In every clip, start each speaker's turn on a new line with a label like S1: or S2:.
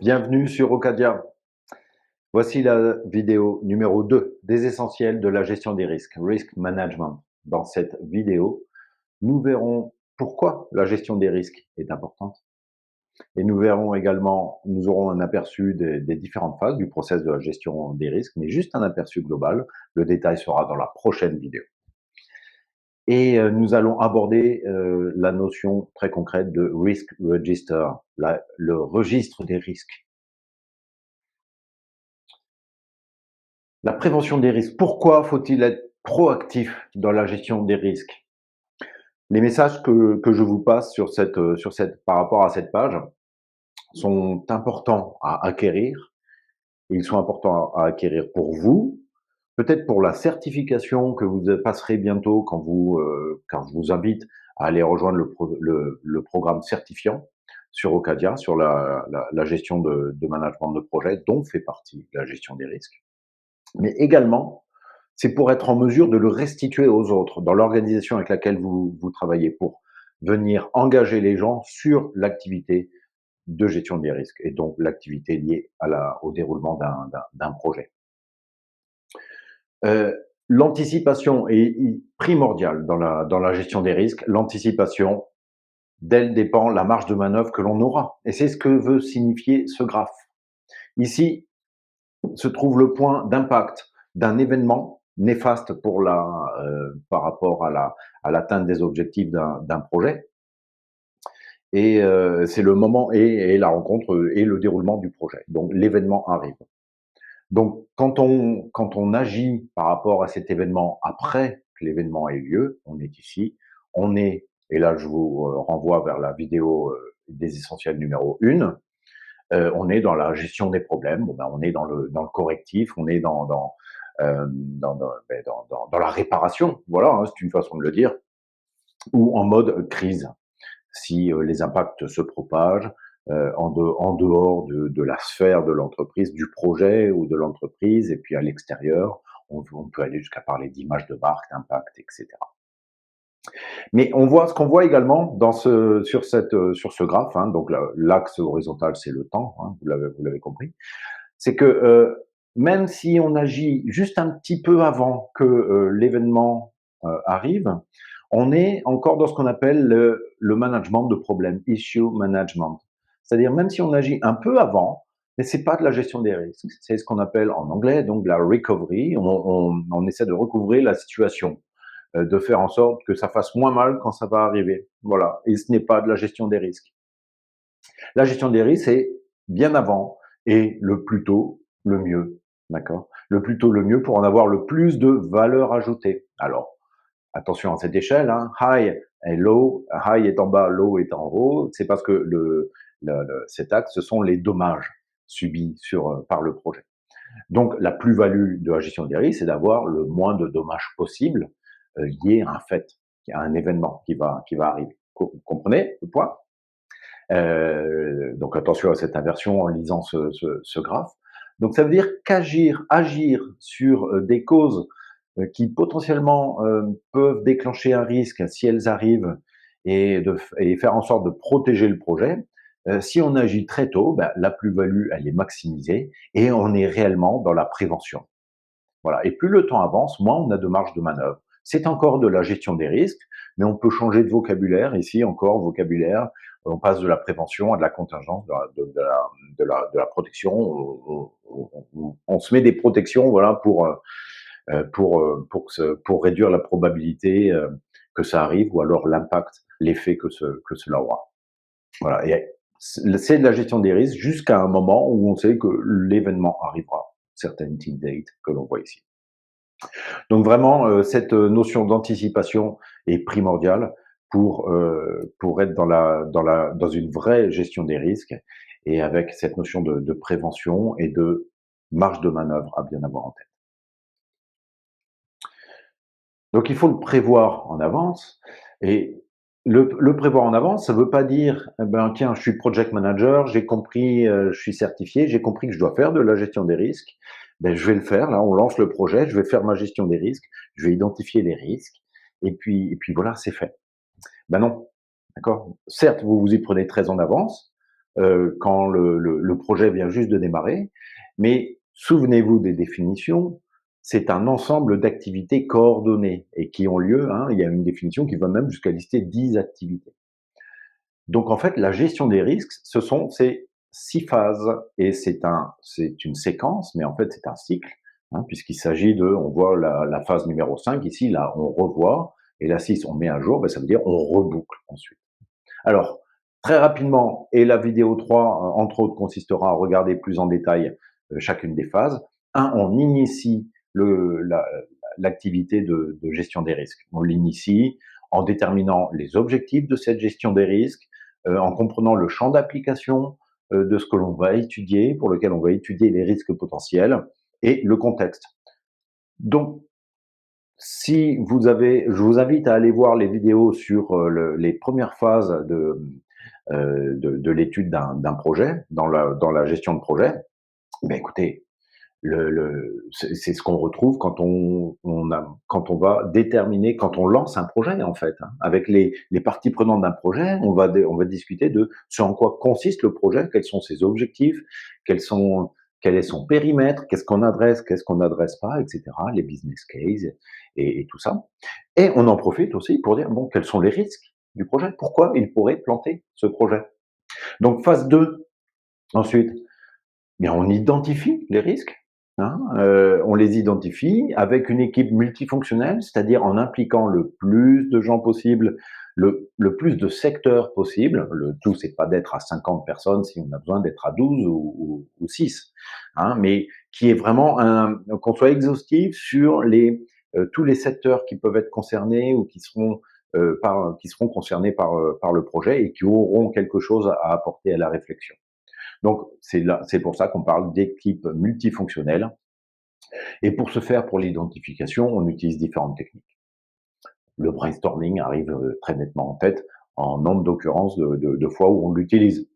S1: Bienvenue sur Ocadia. Voici la vidéo numéro 2 des essentiels de la gestion des risques, Risk Management. Dans cette vidéo, nous verrons pourquoi la gestion des risques est importante. Et nous verrons également, nous aurons un aperçu des différentes phases du process de la gestion des risques, mais juste un aperçu global. Le détail sera dans la prochaine vidéo. Et nous allons aborder la notion très concrète de Risk Register, le registre des risques. La prévention des risques. Pourquoi faut-il être proactif dans la gestion des risques? Les messages que je vous passe par rapport à cette page sont importants à acquérir. Ils sont importants à acquérir pour vous, peut-être pour la certification que vous passerez bientôt quand je vous invite à aller rejoindre le programme certifiant sur Ocadia, sur la gestion de management de projet, dont fait partie la gestion des risques. Mais également, c'est pour être en mesure de le restituer aux autres, dans l'organisation avec laquelle vous travaillez, pour venir engager les gens sur l'activité de gestion des risques et donc l'activité liée au déroulement d'un projet. L'anticipation est primordiale dans la gestion des risques. L'anticipation, d'elle dépend la marge de manœuvre que l'on aura. Et c'est ce que veut signifier ce graphe. Ici se trouve le point d'impact d'un événement néfaste par rapport à l'atteinte des objectifs d'un projet. Et c'est le moment et la rencontre et le déroulement du projet. Donc l'événement arrive. Donc quand on agit par rapport à cet événement après que l'événement ait eu lieu, on est ici, et là je vous renvoie vers la vidéo des essentiels numéro 1, on est dans la gestion des problèmes, on est dans le correctif, on est dans la réparation, voilà, hein, c'est une façon de le dire, ou en mode crise, si les impacts se propagent en dehors de la sphère de l'entreprise, du projet ou de l'entreprise, et puis à l'extérieur, on peut aller jusqu'à parler d'image de marque, d'impact, etc. Mais ce qu'on voit également sur ce graphe, hein, donc l'axe horizontal, c'est le temps, hein, vous l'avez compris, c'est que même si on agit juste un petit peu avant que l'événement arrive, on est encore dans ce qu'on appelle le management de problèmes, issue management. C'est-à-dire même si on agit un peu avant, mais c'est pas de la gestion des risques. C'est ce qu'on appelle en anglais donc la recovery. On essaie de recouvrer la situation, de faire en sorte que ça fasse moins mal quand ça va arriver. Voilà. Et ce n'est pas de la gestion des risques. La gestion des risques, c'est bien avant et le plus tôt, le mieux. D'accord? Le plus tôt, le mieux pour en avoir le plus de valeur ajoutée. Alors, attention à cette échelle, hein, high et low. High est en bas, low est en haut. C'est parce que cet axe, ce sont les dommages subis par le projet. Donc, la plus-value de la gestion des risques, c'est d'avoir le moins de dommages possible liés à un fait, à un événement qui va arriver. Vous comprenez le point? Donc attention à cette inversion en lisant ce graphe. Donc ça veut dire agir sur des causes qui potentiellement peuvent déclencher un risque si elles arrivent, et faire en sorte de protéger le projet. Si on agit très tôt, la plus-value, elle est maximisée et on est réellement dans la prévention. Voilà. Et plus le temps avance, moins on a de marge de manœuvre. C'est encore de la gestion des risques, mais on peut changer de vocabulaire. Ici, encore vocabulaire, on passe de la prévention à de la contingence, de la protection. On se met des protections, voilà, pour réduire la probabilité que ça arrive, ou alors l'impact, l'effet que cela aura. Voilà. Et c'est de la gestion des risques jusqu'à un moment où on sait que l'événement arrivera, certainty date que l'on voit ici. Donc vraiment, cette notion d'anticipation est primordiale pour être dans une vraie gestion des risques, et avec cette notion de prévention et de marge de manœuvre à bien avoir en tête. Donc il faut le prévoir en avance, et le prévoir en avance, ça ne veut pas dire tiens, je suis project manager, j'ai compris, je suis certifié, j'ai compris que je dois faire de la gestion des risques. Je vais le faire, là, on lance le projet, je vais faire ma gestion des risques, je vais identifier les risques, et puis voilà, c'est fait. Non, d'accord. Certes, vous vous y prenez très en avance, quand le projet vient juste de démarrer. Mais souvenez-vous des définitions, c'est un ensemble d'activités coordonnées et qui ont lieu, hein, il y a une définition qui va même jusqu'à lister 10 activités. Donc en fait, la gestion des risques, ce sont ces 6 phases et c'est une séquence, mais en fait c'est un cycle, hein, puisqu'il s'agit de, on voit la phase numéro 5 ici, là on revoit, et la 6 on met à jour, ben, ça veut dire on reboucle ensuite. Alors, très rapidement, et la vidéo 3, entre autres, consistera à regarder plus en détail chacune des phases. Un, on initie l'activité de gestion des risques. On l'initie en déterminant les objectifs de cette gestion des risques, en comprenant le champ d'application de ce que l'on va étudier, pour lequel on va étudier les risques potentiels, et le contexte. Donc, si vous avez, je vous invite à aller voir les vidéos sur les premières phases de l'étude d'un projet, dans la gestion de projet. Ben écoutez, c'est ce qu'on retrouve quand on va déterminer, quand on lance un projet en fait, hein. Avec les parties prenantes d'un projet, on va discuter de ce en quoi consiste le projet, quels sont ses objectifs, quels sont, quel est son périmètre, qu'est-ce qu'on n'adresse pas, etc. Les business cases et tout ça. Et on en profite aussi pour dire bon, quels sont les risques du projet, pourquoi il pourrait planter ce projet. Donc phase 2, ensuite, bien, on identifie les risques, hein, on les identifie avec une équipe multifonctionnelle, c'est-à-dire en impliquant le plus de gens possible, le plus de secteurs possible. Le tout, c'est pas d'être à 50 personnes si on a besoin d'être à 12 ou 6, hein, mais qui est vraiment qu'on soit exhaustif sur tous les secteurs qui peuvent être concernés ou qui seront concernés par le projet et qui auront quelque chose à apporter à la réflexion. Donc, c'est pour ça qu'on parle d'équipe multifonctionnelle. Et pour ce faire, pour l'identification, on utilise différentes techniques. Le brainstorming arrive très nettement en tête en nombre d'occurrences de fois où on l'utilise.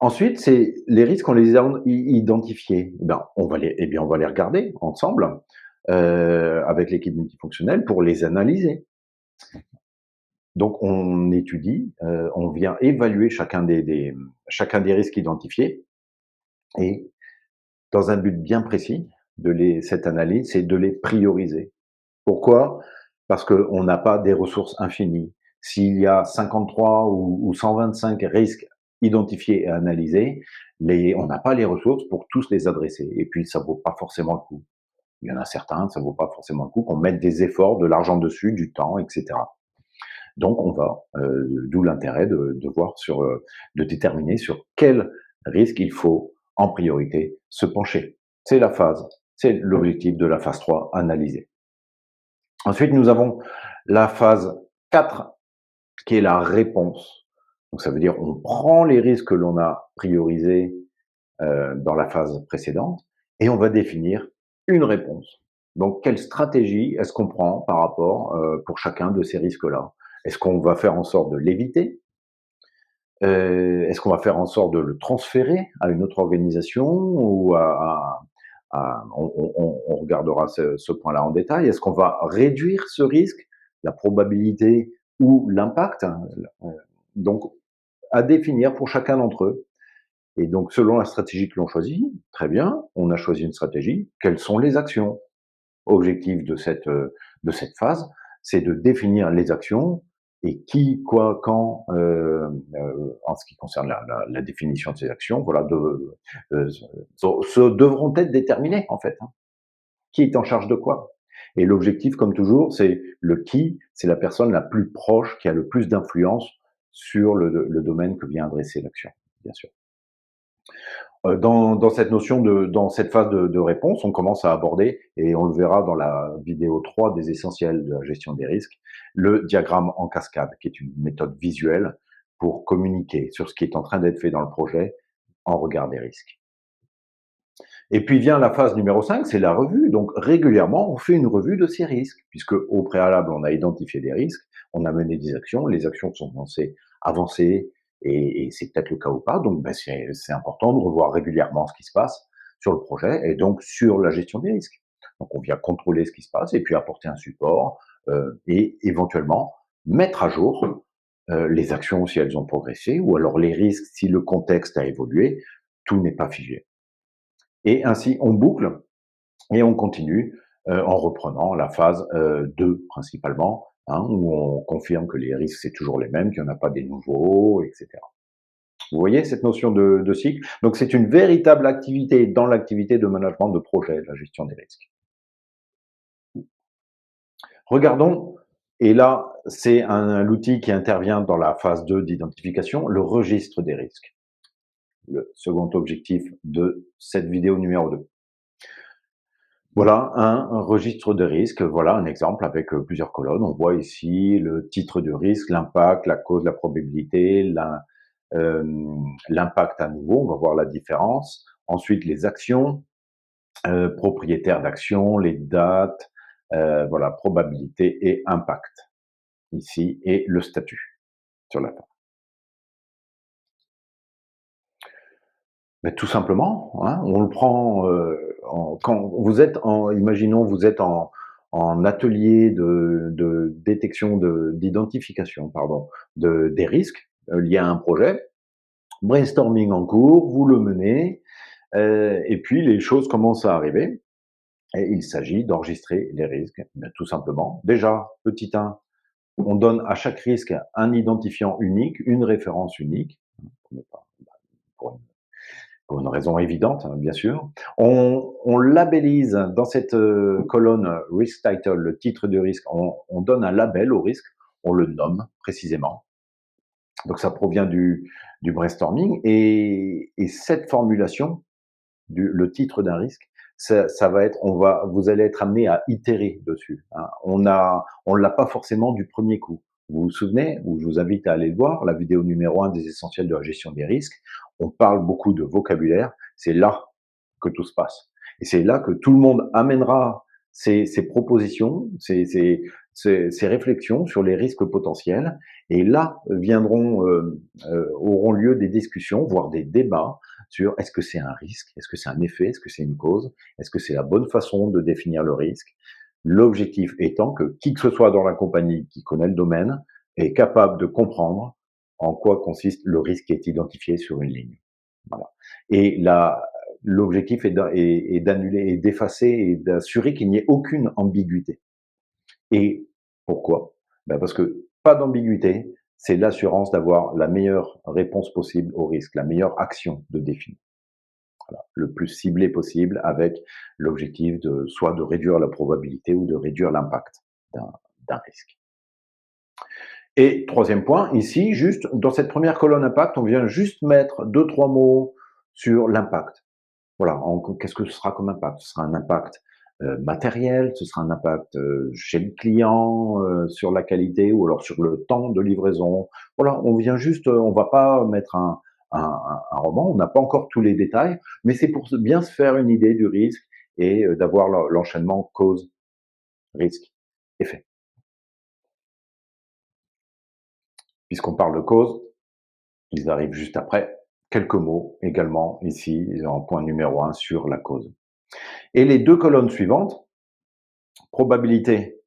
S1: Ensuite, c'est les risques, on les a identifiés. On va les regarder ensemble avec l'équipe multifonctionnelle pour les analyser. Donc, on étudie, on vient évaluer chacun des risques identifiés et dans un but bien précis cette analyse, c'est de les prioriser. Pourquoi? Parce qu'on n'a pas des ressources infinies. S'il y a 53 ou 125 risques identifiés et analysés, on n'a pas les ressources pour tous les adresser. Et puis, ça vaut pas forcément le coup. Il y en a certains, ça vaut pas forcément le coup qu'on mette des efforts, de l'argent dessus, du temps, etc. Donc, d'où l'intérêt de voir de déterminer sur quel risque il faut en priorité se pencher. C'est l'objectif de la phase 3, analyser. Ensuite, nous avons la phase 4, qui est la réponse. Donc, ça veut dire on prend les risques que l'on a priorisés dans la phase précédente et on va définir une réponse. Donc, quelle stratégie est-ce qu'on prend par rapport pour chacun de ces risques-là? Est-ce qu'on va faire en sorte de l'éviter? Est-ce qu'on va faire en sorte de le transférer à une autre organisation ou on regardera ce point-là en détail. Est-ce qu'on va réduire ce risque, la probabilité ou l'impact? Donc, à définir pour chacun d'entre eux. Et donc, selon la stratégie que l'on choisit, très bien, on a choisi une stratégie. Quelles sont les actions? Objectif de cette phase, c'est de définir les actions et qui, quoi, quand, en ce qui concerne la définition de ces actions, voilà, devront être déterminées en fait, hein. Qui est en charge de quoi? Et l'objectif, comme toujours, c'est le qui, c'est la personne la plus proche qui a le plus d'influence sur le domaine que vient adresser l'action, bien sûr. Dans cette phase de réponse, on commence à aborder, et on le verra dans la vidéo 3 des essentiels de la gestion des risques, le diagramme en cascade, qui est une méthode visuelle pour communiquer sur ce qui est en train d'être fait dans le projet en regard des risques. Et puis vient la phase numéro 5, c'est la revue. Donc régulièrement, on fait une revue de ces risques, puisque au préalable, on a identifié des risques, on a mené des actions, les actions sont censées avancer, et c'est peut-être le cas ou pas. Donc c'est important de revoir régulièrement ce qui se passe sur le projet et donc sur la gestion des risques. Donc on vient contrôler ce qui se passe et puis apporter un support et éventuellement mettre à jour les actions si elles ont progressé, ou alors les risques si le contexte a évolué. Tout n'est pas figé. Et ainsi, on boucle et on continue en reprenant la phase 2 principalement, hein, où on confirme que les risques, c'est toujours les mêmes, qu'il n'y en a pas des nouveaux, etc. Vous voyez cette notion de cycle? Donc c'est une véritable activité dans l'activité de management de projet, la gestion des risques. Regardons, et là, c'est l'outil qui intervient dans la phase 2 d'identification, le registre des risques. Le second objectif de cette vidéo numéro 2. Voilà un registre de risques. Voilà un exemple avec plusieurs colonnes. On voit ici le titre du risque, l'impact, la cause, la probabilité, l'impact à nouveau. On va voir la différence. Ensuite, les actions, propriétaires d'actions, les dates, voilà, probabilité et impact ici, et le statut sur la table. Mais tout simplement, hein, on le prend quand vous êtes imaginons vous êtes en atelier de détection d'identification, pardon, des risques liés à un projet, brainstorming en cours, vous le menez, et puis les choses commencent à arriver, et il s'agit d'enregistrer les risques. Ben, tout simplement, déjà, petit 1, on donne à chaque risque un identifiant unique, une référence unique, pour ne pas, pour pour une raison évidente, hein, bien sûr. On labellise dans cette colonne Risk Title, le titre du risque, on donne un label au risque, on le nomme précisément. Donc ça provient du brainstorming, et cette formulation, le titre d'un risque, ça va être, vous allez être amené à itérer dessus, hein. On l'a pas forcément du premier coup. Vous vous souvenez, ou je vous invite à aller le voir, la vidéo numéro 1 des essentiels de la gestion des risques. On parle beaucoup de vocabulaire. C'est là que tout se passe. Et c'est là que tout le monde amènera ses propositions, ses réflexions sur les risques potentiels. Et là auront lieu des discussions, voire des débats sur est-ce que c'est un risque, est-ce que c'est un effet, est-ce que c'est une cause, est-ce que c'est la bonne façon de définir le risque. L'objectif étant que qui que ce soit dans la compagnie qui connaît le domaine est capable de comprendre en quoi consiste le risque qui est identifié sur une ligne. Voilà. Et l'objectif est d'annuler et d'effacer et d'assurer qu'il n'y ait aucune ambiguïté. Et pourquoi? Ben parce que pas d'ambiguïté, c'est l'assurance d'avoir la meilleure réponse possible au risque, la meilleure action de définir. Voilà, le plus ciblé possible, avec l'objectif soit de réduire la probabilité ou de réduire l'impact d'un risque. Et troisième point, ici, juste dans cette première colonne impact, on vient juste mettre 2-3 mots sur l'impact. Voilà, qu'est-ce que ce sera comme impact? Ce sera un impact matériel, ce sera un impact chez le client, sur la qualité, ou alors sur le temps de livraison. Voilà, on vient juste, on va pas mettre un roman, on n'a pas encore tous les détails, mais c'est pour bien se faire une idée du risque, et d'avoir l'enchaînement cause, risque, effet. Puisqu'on parle de cause, ils arrivent juste après. Quelques mots également ici, en point numéro 1, sur la cause. Et les deux colonnes suivantes, probabilité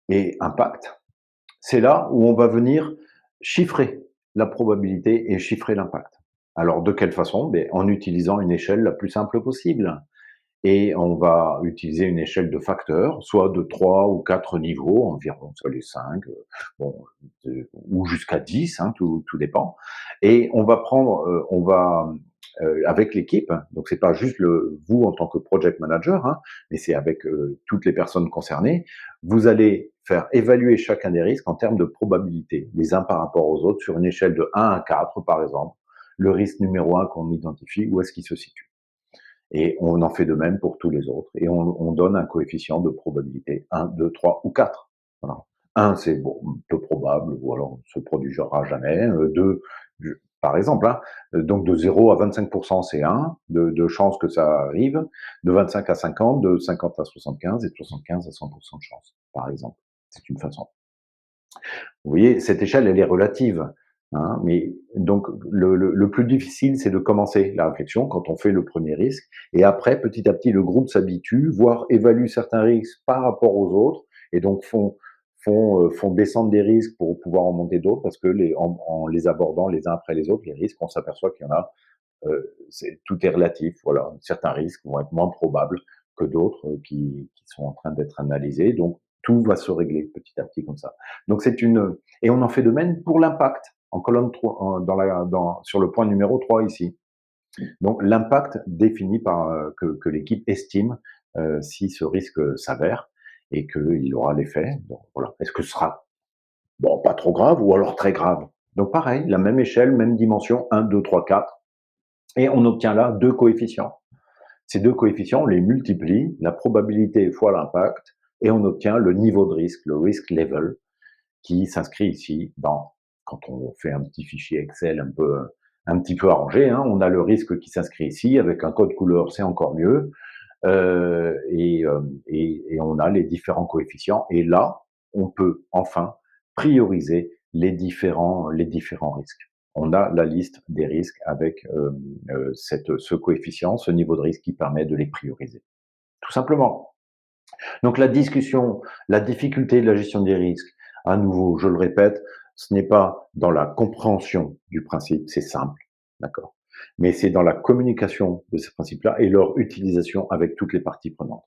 S1: et impact, c'est là où on va venir chiffrer la probabilité et chiffrer l'impact. Alors de quelle façon? En utilisant une échelle la plus simple possible. Et on va utiliser une échelle de facteurs, soit de 3 ou 4 niveaux environ, soit les 5, bon, ou jusqu'à 10, hein, tout dépend. Et on va prendre, avec l'équipe, donc c'est pas juste vous en tant que project manager, hein, mais c'est avec toutes les personnes concernées, vous allez faire évaluer chacun des risques en termes de probabilité, les uns par rapport aux autres, sur une échelle de 1 à 4, par exemple. Le risque numéro 1 qu'on identifie, où est-ce qu'il se situe? Et on en fait de même pour tous les autres. Et on donne un coefficient de probabilité, 1, 2, 3 ou 4. Voilà. 1, c'est bon, peu probable, ou alors se produira jamais. 2, par exemple, hein, donc de 0 à 25%, c'est 1 de chance que ça arrive, de 25 à 50, de 50 à 75, et de 75 à 100% de chance, par exemple. C'est une façon. Vous voyez, cette échelle, elle est relative. Hein, mais donc le plus difficile, c'est de commencer la réflexion quand on fait le premier risque, et après, petit à petit, le groupe s'habitue, voire évalue certains risques par rapport aux autres, et donc font font descendre des risques pour pouvoir en monter d'autres, parce que en les abordant les uns après les autres, les risques, on s'aperçoit qu'il y en a, tout est relatif, voilà. Certains risques vont être moins probables que d'autres qui sont en train d'être analysés, donc tout va se régler petit à petit comme ça. Donc et on en fait de même pour l'impact, en colonne 3, sur le point numéro 3 ici. Donc l'impact défini par que l'équipe estime si ce risque s'avère et qu'il aura l'effet. Donc voilà. Est-ce que ce sera bon, pas trop grave ou alors très grave? Donc pareil, la même échelle, même dimension, 1, 2, 3, 4. Et on obtient là deux coefficients. Ces deux coefficients, on les multiplie, la probabilité fois l'impact, et on obtient le niveau de risque, le risk level, qui s'inscrit ici quand on fait un petit fichier Excel un petit peu arrangé, hein, on a le risque qui s'inscrit ici, avec un code couleur, c'est encore mieux, et on a les différents coefficients, et là, on peut enfin prioriser les différents risques. On a la liste des risques avec ce coefficient, ce niveau de risque qui permet de les prioriser. Tout simplement. Donc la discussion, la difficulté de la gestion des risques, à nouveau, je le répète, ce n'est pas dans la compréhension du principe, c'est simple, d'accord, mais c'est dans la communication de ces principes-là et leur utilisation avec toutes les parties prenantes.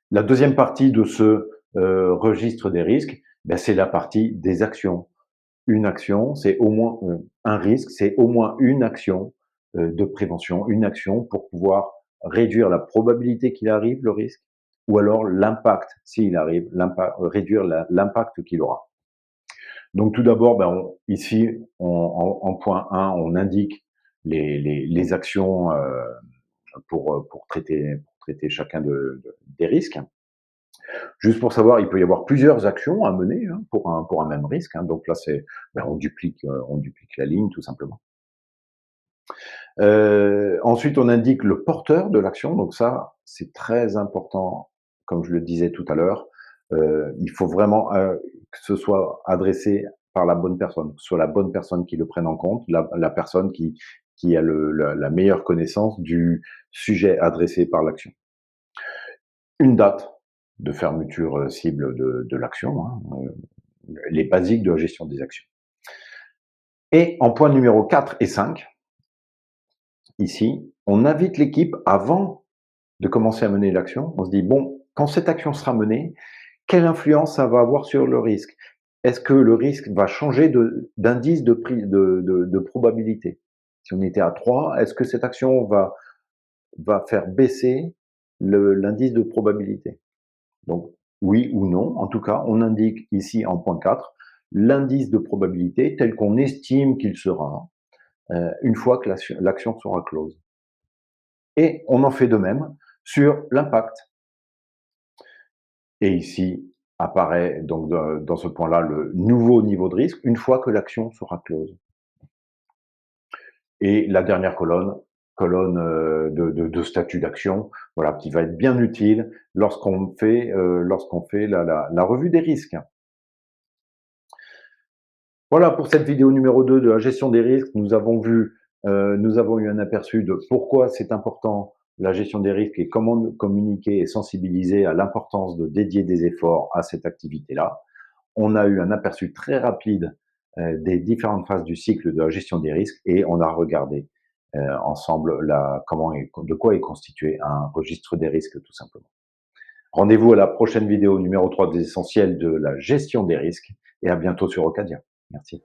S1: La deuxième partie de ce registre des risques, ben, c'est la partie des actions. Une action, c'est au moins un risque, c'est au moins une action de prévention, une action pour pouvoir réduire la probabilité qu'il arrive, le risque, ou alors l'impact, s'il arrive, réduire l'impact qu'il aura. Donc tout d'abord, ben, ici, en point 1, on indique les actions pour traiter chacun des risques. Juste pour savoir, il peut y avoir plusieurs actions à mener hein, pour un même risque. Hein. Donc là, ben, on duplique la ligne tout simplement. Ensuite, on indique le porteur de l'action. Donc ça, c'est très important, comme je le disais tout à l'heure. Il faut vraiment que ce soit adressé par la bonne personne, que ce soit la bonne personne qui le prenne en compte, la personne qui a la meilleure connaissance du sujet adressé par l'action. Une date de fermeture cible de l'action, hein, les basiques de la gestion des actions. Et en point numéro 4 et 5, ici, on invite l'équipe avant de commencer à mener l'action. On se dit, bon, quand cette action sera menée, quelle influence ça va avoir sur le risque? Est-ce que le risque va changer d'indice de probabilité? Si on était à 3, est-ce que cette action va faire baisser l'indice de probabilité? Donc, oui ou non. En tout cas, on indique ici en point 4 l'indice de probabilité tel qu'on estime qu'il sera une fois que l'action sera close. Et on en fait de même sur l'impact. Et ici apparaît donc dans ce point-là le nouveau niveau de risque une fois que l'action sera close. Et la dernière colonne de statut d'action, voilà, qui va être bien utile lorsqu'on fait la revue des risques. Voilà pour cette vidéo numéro 2 de la gestion des risques. Nous avons eu un aperçu de pourquoi c'est important la gestion des risques et comment communiquer et sensibiliser à l'importance de dédier des efforts à cette activité-là. On a eu un aperçu très rapide des différentes phases du cycle de la gestion des risques et on a regardé ensemble de quoi est constitué un registre des risques tout simplement. Rendez-vous à la prochaine vidéo numéro 3 des essentiels de la gestion des risques et à bientôt sur Ocadia. Merci.